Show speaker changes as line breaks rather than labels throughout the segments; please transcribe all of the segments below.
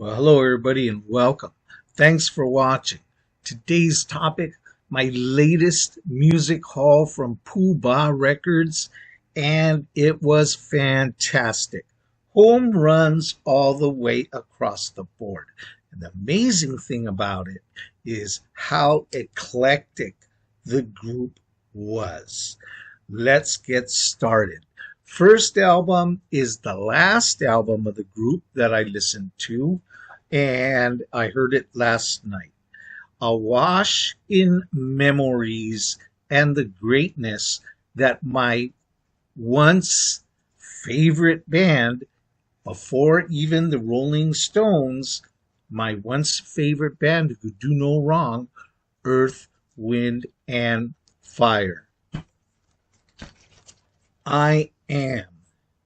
Well, hello everybody and welcome. Thanks for watching. Today's topic, my latest music haul from Poobah Records, and it was fantastic. Home runs all the way across the board. And the amazing thing about it is how eclectic the group was. Let's get started. First album is the last album of the group that I listened to, and I heard it last night. Awash in memories and the greatness that my once favorite band, before even the Rolling Stones, my once favorite band who could do no wrong, Earth, Wind, and Fire. I am.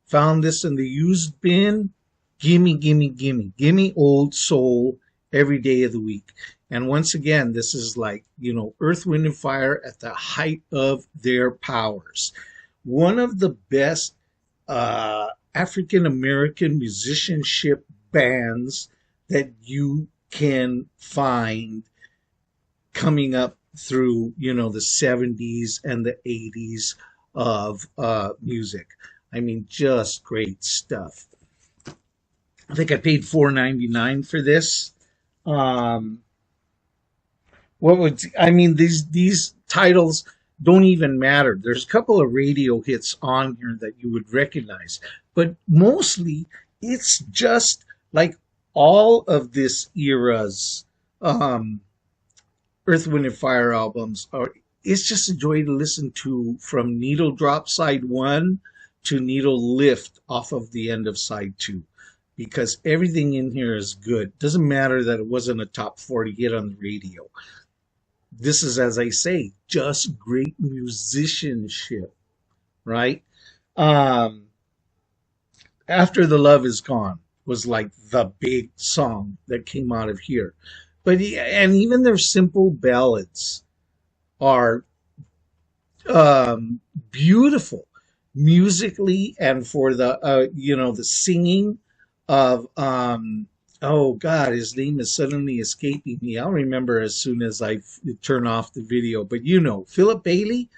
Found this in the used bin. Gimme, gimme, gimme. Gimme old soul every day of the week. And once again, this is like, Earth, Wind, and Fire at the height of their powers. One of the best African American musicianship bands that you can find coming up through, the 70s and the 80s of music. I mean, just great stuff. I think I paid $4.99 for this. These titles don't even matter. There's a couple of radio hits on here that you would recognize, but mostly it's just like all of this era's Earth, Wind, and Fire albums are. It's just a joy to listen to, from Needle Drop side 1 to Needle Lift off of the end of side 2, because everything in here is good. Doesn't matter that it wasn't a top 40 hit on the radio. This is, as I say, just great musicianship, right? After the Love Is Gone was like the big song that came out of here. And even their simple ballads are beautiful musically, and for the the singing of oh God, his name is suddenly escaping me. I'll remember as soon as I turn off the video. But Philip Bailey,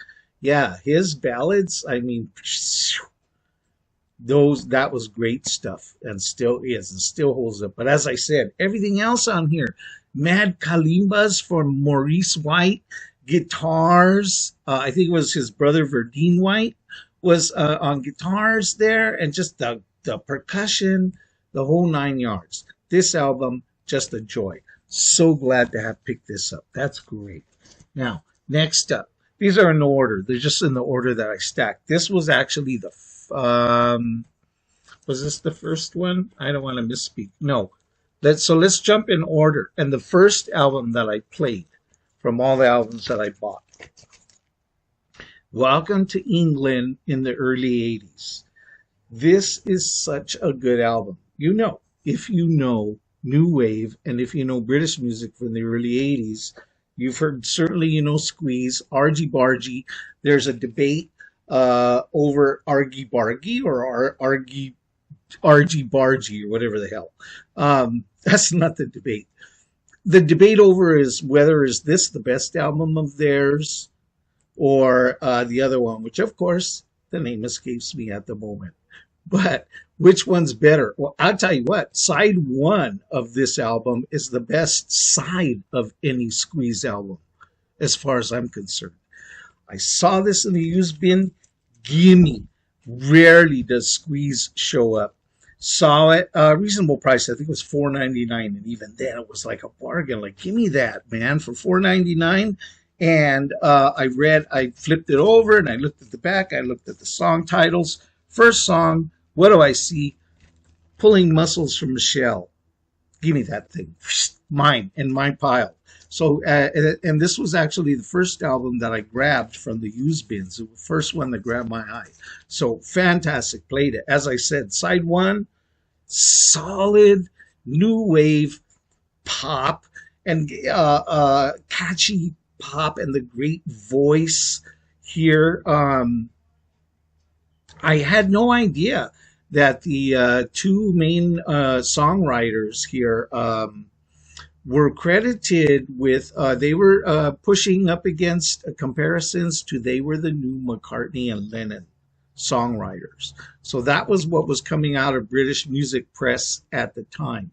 yeah, his ballads. I mean, that was great stuff, and still is, and still holds up. But as I said, everything else on here, Mad Kalimbas for Maurice White. Guitars, I think it was his brother Verdine White was on guitars there, and just the percussion, the whole 9 yards. This album, just a joy. So glad to have picked this up. That's great. Now, next up, these are in order. They're just in the order that I stacked. This was actually was this the first one? I don't want to misspeak. No. Let's jump in order. And the first album that I played from all the albums that I bought, Welcome to England in the early 80s. This is such a good album. If you know New Wave, and if you know British music from the early 80s, you've heard, certainly Squeeze, Argy Bargy. There's a debate over Argy Bargy or Argy Bargy or whatever the hell. That's not the debate. The debate over is whether is this the best album of theirs or the other one, which of course the name escapes me at the moment. But which one's better? Well, I'll tell you what, side 1 of this album is the best side of any Squeeze album, as far as I'm concerned. I saw this in the used bin. Gimme. Rarely does Squeeze show up. Saw it, reasonable price. I think it was $4.99, and even then it was like a bargain. Like, give me that, man, for $4.99. And I flipped it over, and I looked at the back. I looked at the song titles. First song, what do I see? Pulling Muscles from Michelle. Give me that thing. Mine, in my pile. So, and this was actually the first album that I grabbed from the used bins. The first one that grabbed my eye. So, fantastic. Played it. As I said, side 1, solid new wave pop and catchy pop, and the great voice here. I had no idea that the two main songwriters here were credited with, they were pushing up against comparisons to they were the new McCartney and Lennon songwriters. So that was what was coming out of British music press at the time.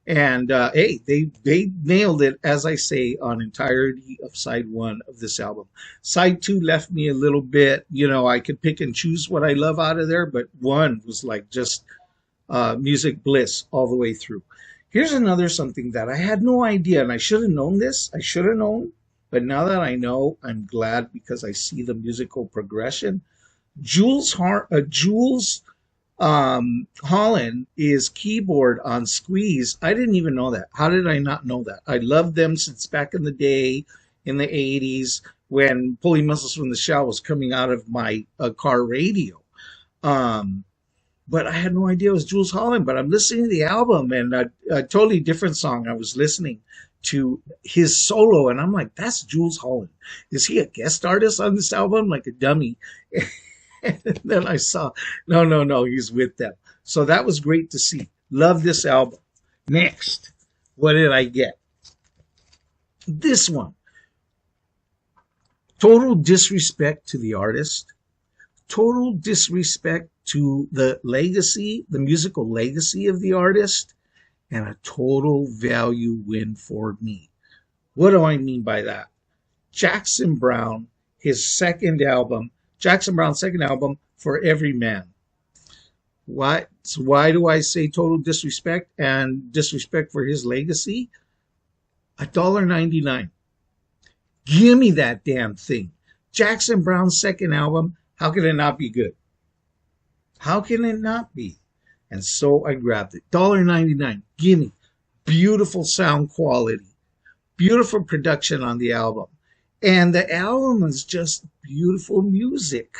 And hey, they nailed it, as I say, on entirety of side one of this album. Side two left me a little bit, I could pick and choose what I love out of there, but one was like just music bliss all the way through. Here's another something that I had no idea, and I should have known this. I should have known, but now that I know, I'm glad because I see the musical progression. Jules Holland is keyboard on Squeeze. I didn't even know that. How did I not know that? I loved them since back in the day in the 80s when Pulling Muscles from the Shell was coming out of my car radio. But I had no idea it was Jules Holland. But I'm listening to the album, and a totally different song. I was listening to his solo, and I'm like, that's Jules Holland. Is he a guest artist on this album? Like a dummy. And then I saw, no, he's with them. So that was great to see. Love this album. Next, what did I get? This one. Total disrespect to the artist. Total disrespect to the legacy, the musical legacy of the artist, and a total value win for me. What do I mean by that? Jackson Browne, his second album, Jackson Browne's second album, For Every Man. Why do I say total disrespect and disrespect for his legacy? $1.99. Give me that damn thing. Jackson Browne's second album, how can it not be good? How can it not be? And so I grabbed it. $1.99. Give me. Beautiful sound quality. Beautiful production on the album. And the album is just beautiful music.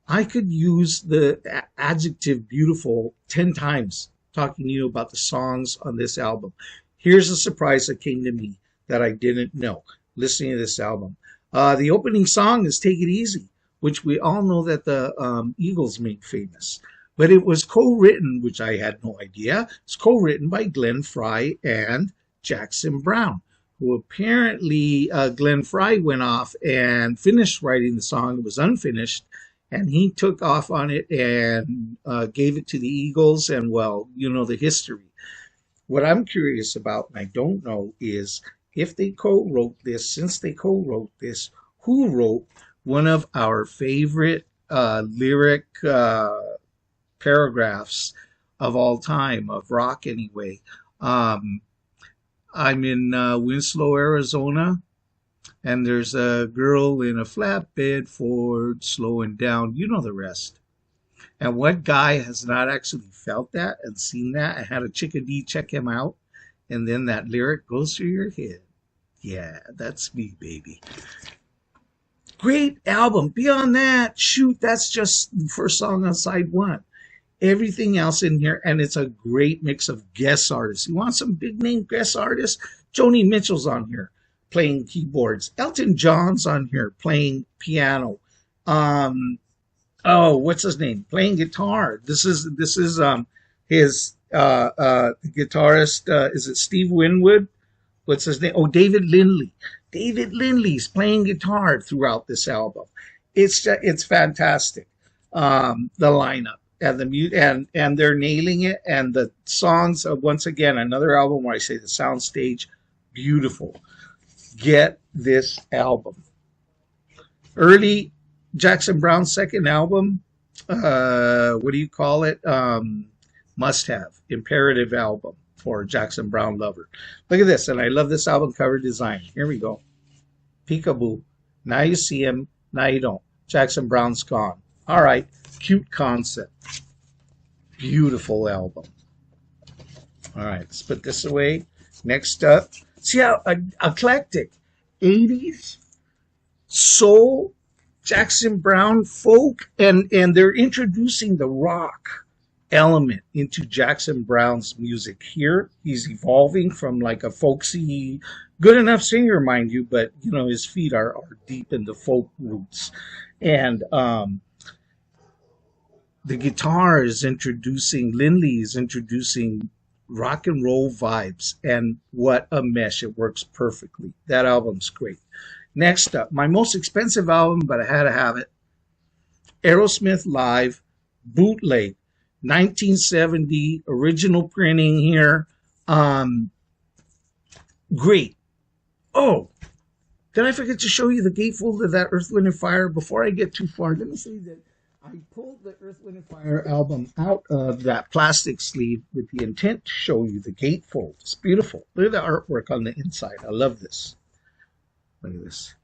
I could use the adjective beautiful 10 times talking to you about the songs on this album. Here's a surprise that came to me that I didn't know listening to this album. The opening song is Take It Easy, which we all know that the Eagles made famous. But it was co-written, which I had no idea. It's co-written by Glenn Frey and Jackson Browne, who apparently Glenn Frey went off and finished writing the song. It was unfinished, and he took off on it and gave it to the Eagles, and, well, you know the history. What I'm curious about, and I don't know, is if they co-wrote this, since they co-wrote this, who wrote one of our favorite lyric paragraphs of all time, of rock anyway. I'm in Winslow, Arizona, and there's a girl in a flatbed Ford slowing down. You know the rest. And what guy has not actually felt that and seen that and had a chickadee check him out? And then that lyric goes through your head. Yeah, that's me, baby. Great album. Beyond that, shoot, that's just the first song on side one. Everything else in here, and it's a great mix of guest artists. You want some big name guest artists? Joni Mitchell's on here playing keyboards. Elton John's on here playing piano. What's his name? Playing guitar. This is his guitarist. Is it Steve Winwood? What's his name? Oh, David Lindley. David Lindley's playing guitar throughout this album. It's fantastic. The lineup and the and they're nailing it. And the songs, once again, another album where I say the soundstage, beautiful. Get this album. Early Jackson Browne's second album. What do you call it? Must have, imperative album for Jackson Browne lover. Look at this, and I love this album cover design. Here we go. Peekaboo. Now you see him, now you don't. Jackson Browne's gone. All right, cute concept. Beautiful album. All right, let's put this away. Next up, see how eclectic. 80s, soul, Jackson Browne, folk, and they're introducing the rock element into Jackson Browne's music here. He's evolving from like a folksy, good enough singer, mind you, but you know his feet are deep in the folk roots. And The guitar is introducing, Lindley is introducing rock and roll vibes, and what a mesh. It works perfectly. That album's great. Next up, my most expensive album, but I had to have it, Aerosmith Live Bootleg, 1970, original printing here. Great. Oh, did I forget to show you the gatefold of that Earth, Wind, and Fire? Before I get too far, let me say that I pulled the Earth, Wind, and Fire album out of that plastic sleeve with the intent to show you the gatefold. It's beautiful. Look at the artwork on the inside. I love this. Look at this.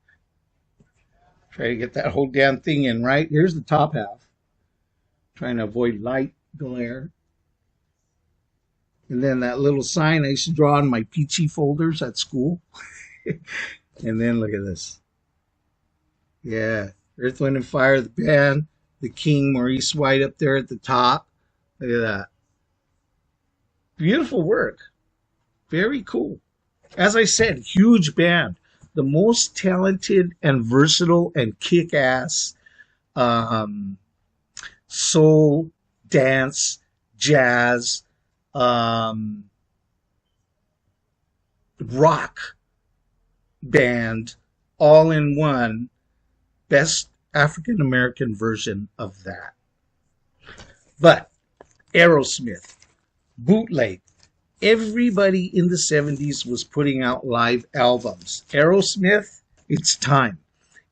Try to get that whole damn thing in, right? Here's the top half. Trying to avoid light glare. And then that little sign I used to draw on my peachy folders at school. And then look at this. Yeah. Earth, Wind, and Fire, the band. The King, Maurice White up there at the top. Look at that. Beautiful work. Very cool. As I said, huge band. The most talented and versatile and kick-ass soul, dance, jazz, rock band, all in one. Best African American version of that. But Aerosmith, bootleg. Everybody in the 70s was putting out live albums. Aerosmith, it's time.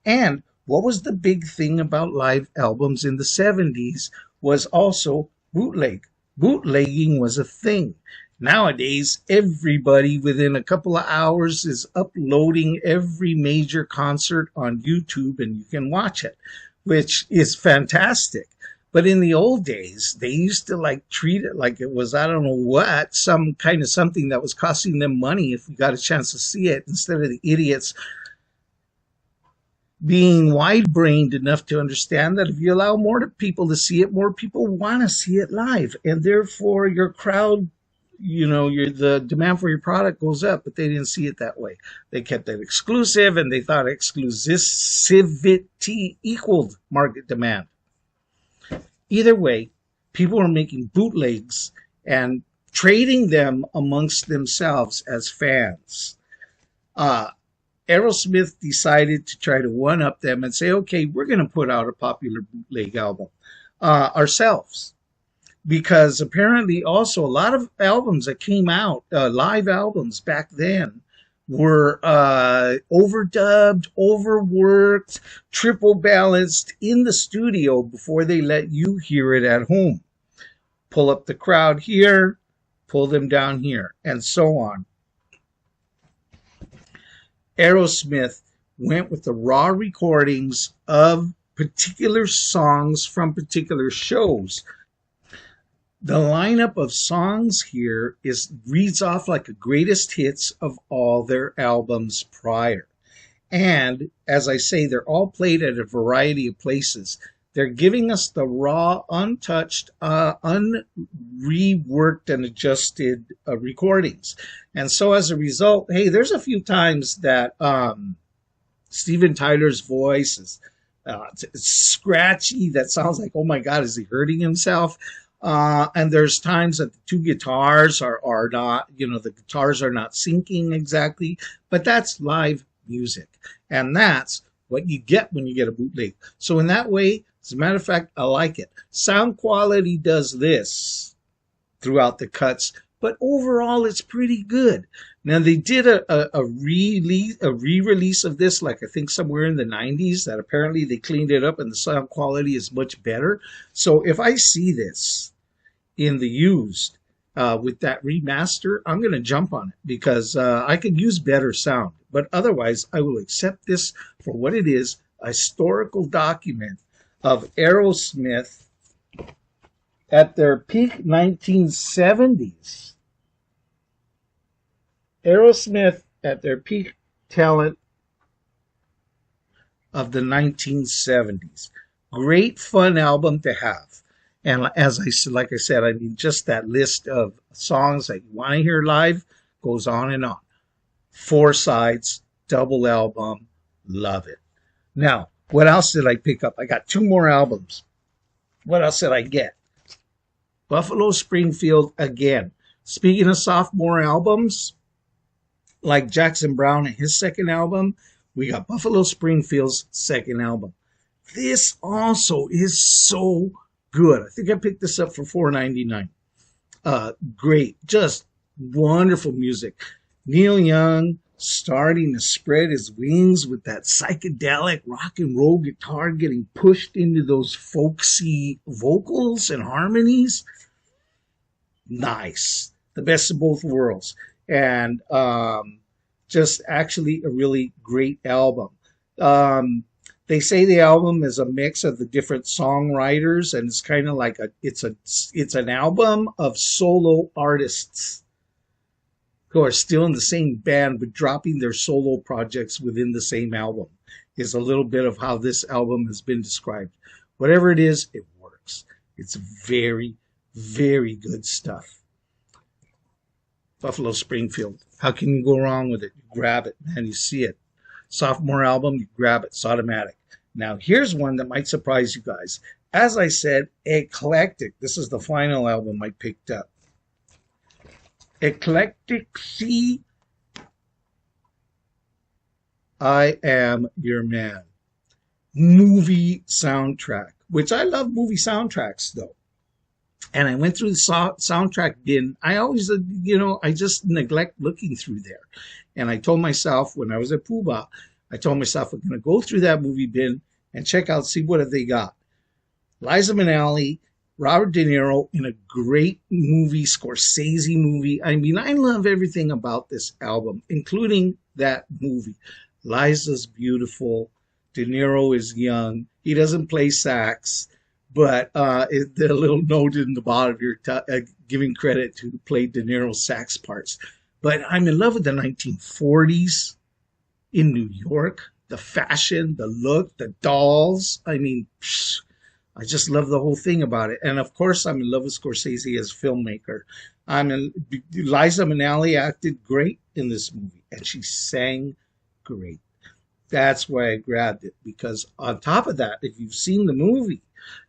And what was the big thing about live albums in the 70s was also bootleg. Bootlegging was a thing. Nowadays, everybody within a couple of hours is uploading every major concert on YouTube and you can watch it, which is fantastic. But in the old days, they used to like treat it like it was, I don't know what, some kind of something that was costing them money if we got a chance to see it, instead of the idiots being wide-brained enough to understand that if you allow more people to see it, more people want to see it live. And therefore your crowd, the demand for your product goes up, but they didn't see it that way. They kept it exclusive and they thought exclusivity equaled market demand. Either way, people are making bootlegs and trading them amongst themselves as fans. Aerosmith decided to try to one-up them and say, okay, we're going to put out a popular bootleg album ourselves. Because apparently also a lot of albums that came out, live albums back then, were overdubbed, overworked, triple balanced in the studio before they let you hear it at home. Pull up the crowd here, pull them down here, and so on. Aerosmith went with the raw recordings of particular songs from particular shows. The lineup of songs here reads off like a greatest hits of all their albums prior. And as I say, they're all played at a variety of places. They're giving us the raw, untouched, unreworked and adjusted recordings. And so as a result, hey, there's a few times that Steven Tyler's voice is it's scratchy. That sounds like, oh my God, is he hurting himself? And there's times that the two guitars are not, the guitars are not syncing exactly, but that's live music. And that's what you get when you get a bootleg. So in that way, as a matter of fact, I like it. Sound quality does this throughout the cuts, but overall it's pretty good. Now they did a re-release of this, like I think somewhere in the 90s, that apparently they cleaned it up and the sound quality is much better. So if I see this in the used with that remaster, I'm going to jump on it because I could use better sound. But otherwise, I will accept this for what it is, a historical document of Aerosmith at their peak 1970s. Aerosmith at their peak talent of the 1970s. Great fun album to have. And as I said, like I said, I mean, just that list of songs that you want to hear live goes on and on. 4 sides, double album, love it. Now, what else did I pick up? I got 2 more albums. What else did I get? Buffalo Springfield again. Speaking of sophomore albums, like Jackson Browne and his second album, we got Buffalo Springfield's second album. This also is so good. I think I picked this up for $4.99. Great, just wonderful music. Neil Young starting to spread his wings with that psychedelic rock and roll guitar getting pushed into those folksy vocals and harmonies. Nice. The best of both worlds. And just actually a really great album. They say the album is a mix of the different songwriters, and it's kind of like it's an album of solo artists who are still in the same band but dropping their solo projects within the same album. Is a little bit of how this album has been described. Whatever it is, it works. It's very, very good stuff. Buffalo Springfield. How can you go wrong with it? You grab it, man. You see it. Sophomore album, you grab it. It's automatic. Now, here's one that might surprise you guys. As I said, Eclectic. This is the final album I picked up. Eclectic C. I Am Your Man. Movie soundtrack, which I love movie soundtracks, though. And I went through the soundtrack bin. I always, I just neglect looking through there. And I told myself when I was at Poobah, I told myself I'm going to go through that movie bin and check out, see what have they got. Liza Minnelli, Robert De Niro in a great movie, Scorsese movie. I mean, I love everything about this album, including that movie. Liza's beautiful. De Niro is young. He doesn't play sax. But the little note in the bottom here giving credit to who played De Niro's sax parts. But I'm in love with the 1940s in New York. The fashion, the look, the dolls. I mean, I just love the whole thing about it. And of course, I'm in love with Scorsese as a filmmaker. Liza Minnelli acted great in this movie, and she sang great. That's why I grabbed it, because on top of that, if you've seen the movie,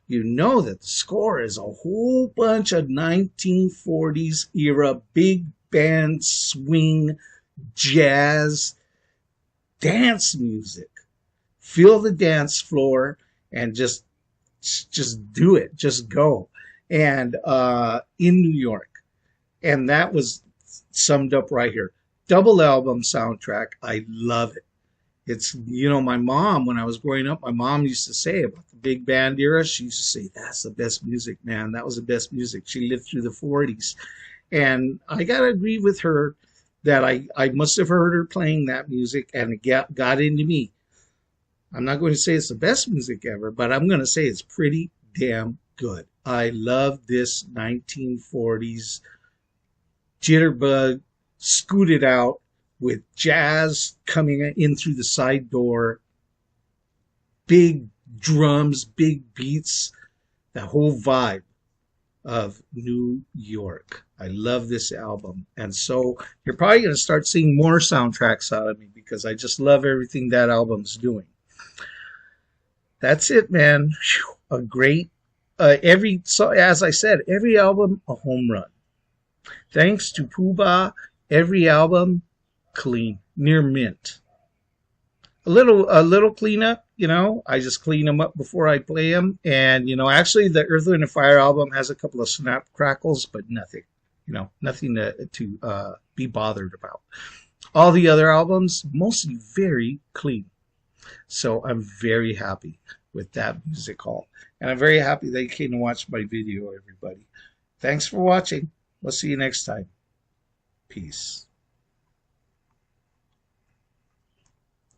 you know that the score is a whole bunch of 1940s era big band swing jazz dance music. Feel the dance floor and just do it, just go. And in New York, and that was summed up right here. Double album soundtrack. I love it. It's, my mom, when I was growing up, my mom used to say about the big band era, she used to say, that's the best music, man. That was the best music. She lived through the 40s. And I got to agree with her that I must have heard her playing that music and it got into me. I'm not going to say it's the best music ever, but I'm going to say it's pretty damn good. I love this 1940s jitterbug, scooted out, with jazz coming in through the side door, big drums, big beats, the whole vibe of New York. I love this album. And so you're probably going to start seeing more soundtracks out of me because I just love everything that album's doing. That's it, man. A great, as I said, every album a home run. Thanks to Poobah, every album clean, near mint. A little cleanup, I just clean them up before I play them. And, actually the Earth, Wind & Fire album has a couple of snap crackles, but nothing, nothing to be bothered about. All the other albums, mostly very clean. So I'm very happy with that music hall. And I'm very happy that you came to watch my video, everybody. Thanks for watching. We'll see you next time. Peace.